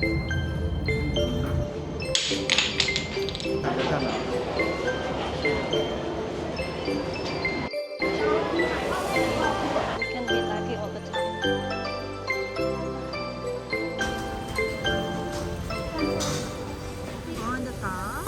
can be lucky all the time. On the top.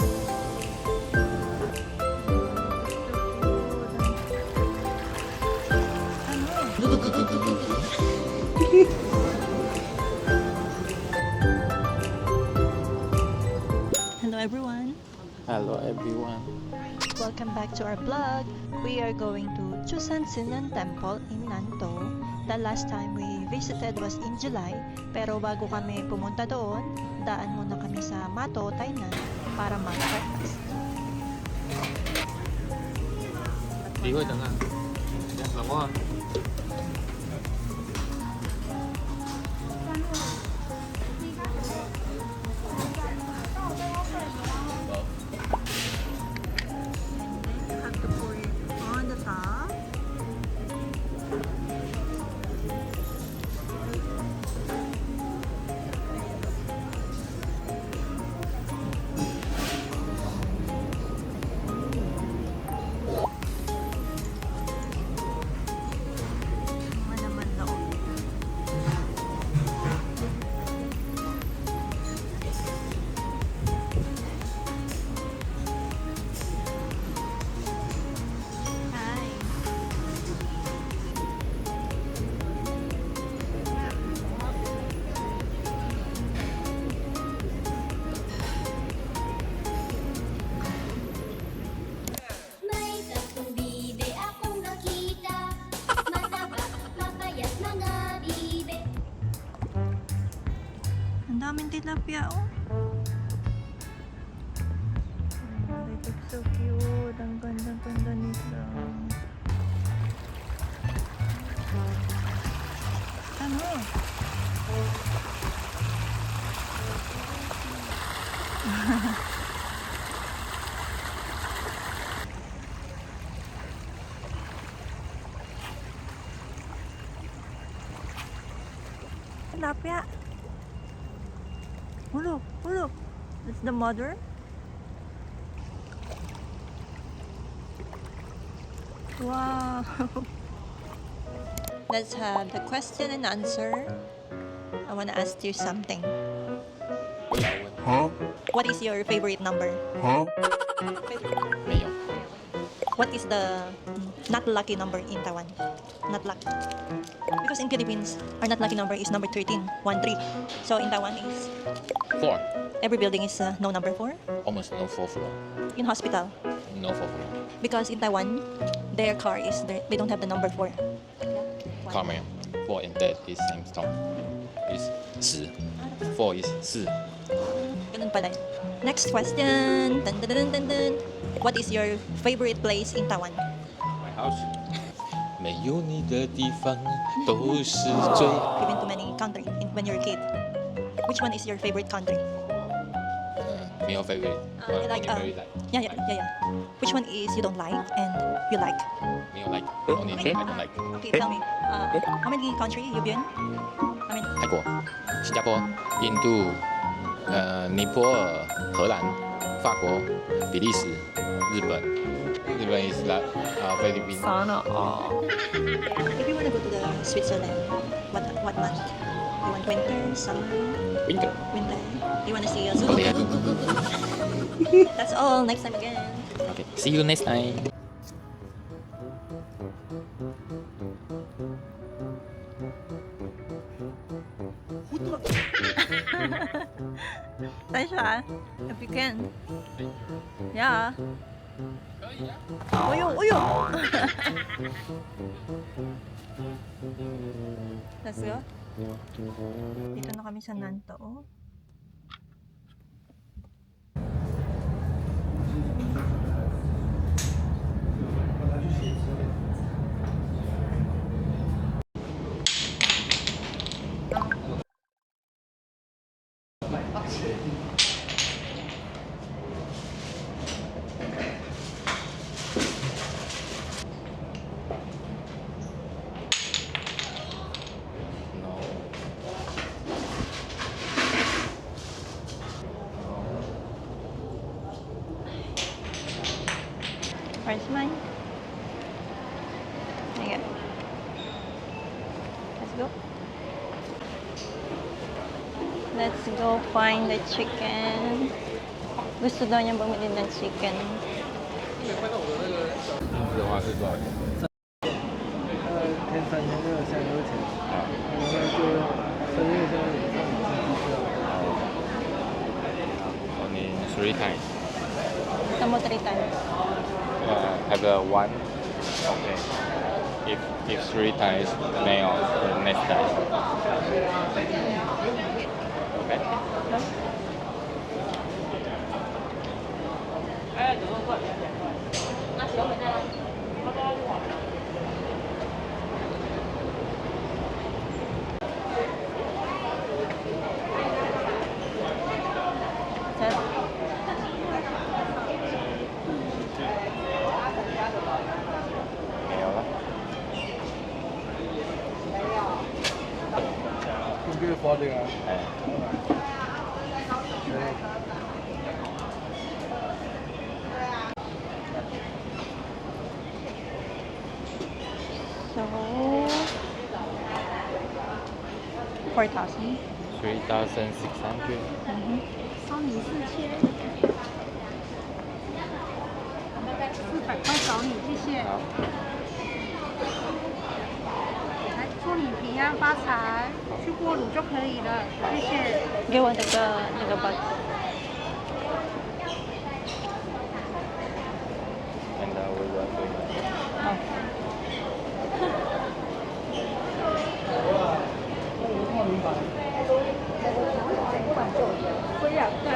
Hello everyone. Hello everyone. Welcome back to our vlog. We are going to Chusan Sinan Temple in Nantou. The last time we visited was in July, pero bago kami pumunta doon, daan muna kami sa Mato, Tainan para mag-breakfast. 你會等啊？等我啊！ You have to pour it on the top. Ano naman loob? Hi. May tatlong bibe akong nakita. Mataba, mapayat mga bibe. Ang daming tilapia, oh. They look so cute. Ang ganda-ganda nila. Ano? Tilapia. Look, look. That's the mother. Wow. Let's have the question and answer. I want to ask you something. 不要问。 What is your favorite number? 没有。 What is the not lucky number in Taiwan? Not lucky. Because in Philippines, our not lucky number is number 13, 1, 3. So in Taiwan is 4. every building is no number 4. Almost no 4 floor. In hospital, No 4 floor. because in Taiwan, their car is they don't have the number 4. Car 没有。4 and that is same stone. Is 10. 4 is 4. Ganun pala. Next question. Dun, dun, dun, dun, dun. What is your favorite place in Taiwan? My house. 没有你的地方都是最。 You've been to many countries when you're a kid. Which one is your favorite country? 没有 favorite. You like, only very like. yeah. Which one is you don't like and you like? 没有 like. Only I don't like. Okay, tell me. How many countries you been? I mean, 泰国、新加坡、印度、尼泊尔、荷兰、法国、比利时、日本。日本 is like Philippines. if you want to go to the Switzerland, what month? You want winter, summer, Winter. winter? You want to see a zoo? Oh, yeah. That's all. Next time again. Okay. See you next time. Taisha, if you can. Yeah. Uyo, uyo. Let's go. Dito na kami sa Nantou. Where's mine? Ayan. Let's go. Let's go find the chicken. Gusto daw niya bumili ng chicken. 平时的话是多少钱？添3600下油钱，啊，然后就3600以上你自己吃。 only 3 times. Tamo 3 times. Have a 1. Okay. If 3 times, then off the next time. Okay. Set. 没有了。你给发这个？哎， So, 4,000. 3,600. 收你4000，400块找你，谢谢。好，来，祝你平安发财，去过炉就可以了，谢谢。给我那个 bag. and we will do that. Oh. 不要对。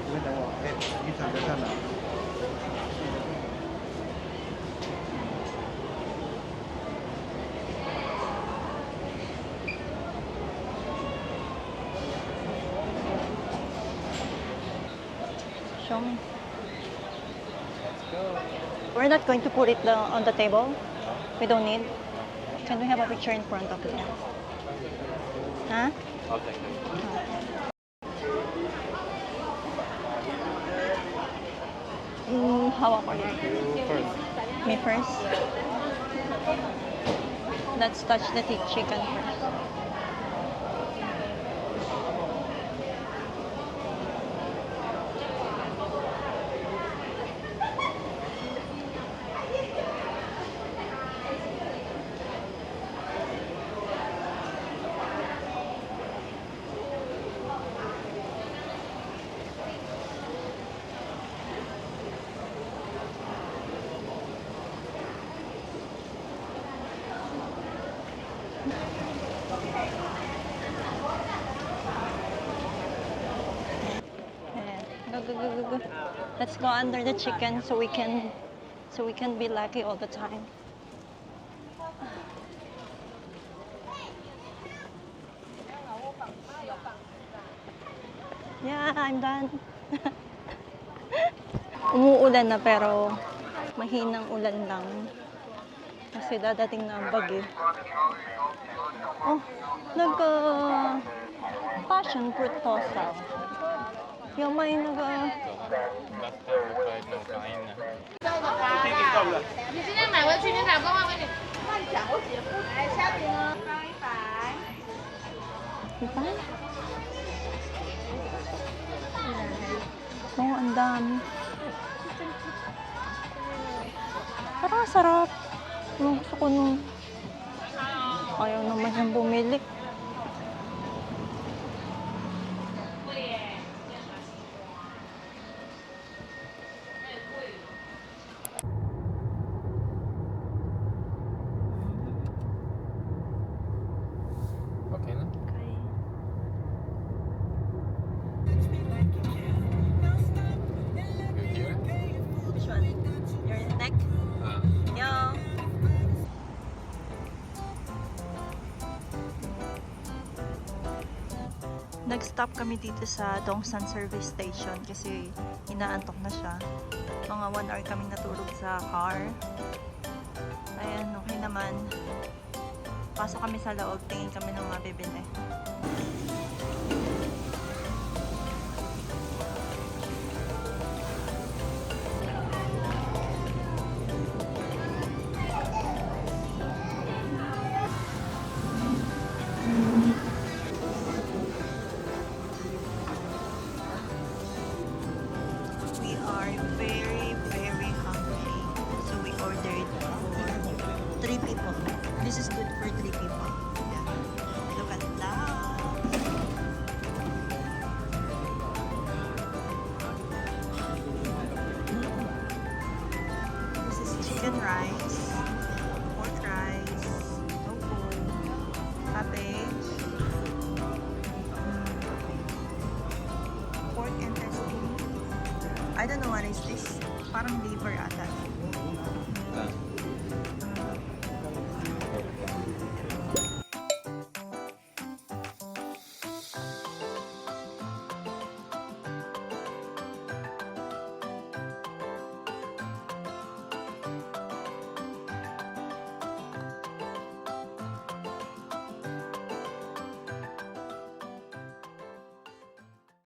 你等我，哎，你躺在上哪？ Show me. We're not going to put it on the table. We don't need. Can we have a picture in front of it? Huh? Okay. Hawak ko yun. You first. Me first. Let's touch the chicken first. Go, go, go, go, go. Let's go under the chicken so we can be lucky all the time. Yeah, I'm done. Umuulan na pero mahinang ulan lang. Kasi dadating na ang bagyo. Oh, passion fruit tosa. Yung may 你今天买回去，你打电话给你。乱讲，我姐夫来虾饼哦，包100。 Diba? Oo, ang dami. Parang sarap. Gusto ko nung ayaw naman yung bumili. Okay na? Okay. You here? Which one? Your neck? Ah. Yo. Nag-stop kami dito sa Dongsan Service Station kasi inaantok na siya. Mga 1 hour kaming natulog sa car. Ayan, okay naman. Pasok kami sa loob, tingin kami ng mga bibili. We are very, very hungry. So we ordered for 3 people. This is good for 3 people. Yeah. Look at that. This is chicken rice, pork rice, tofu, cabbage, pork intestine. I don't know what is this. Parang liver ata.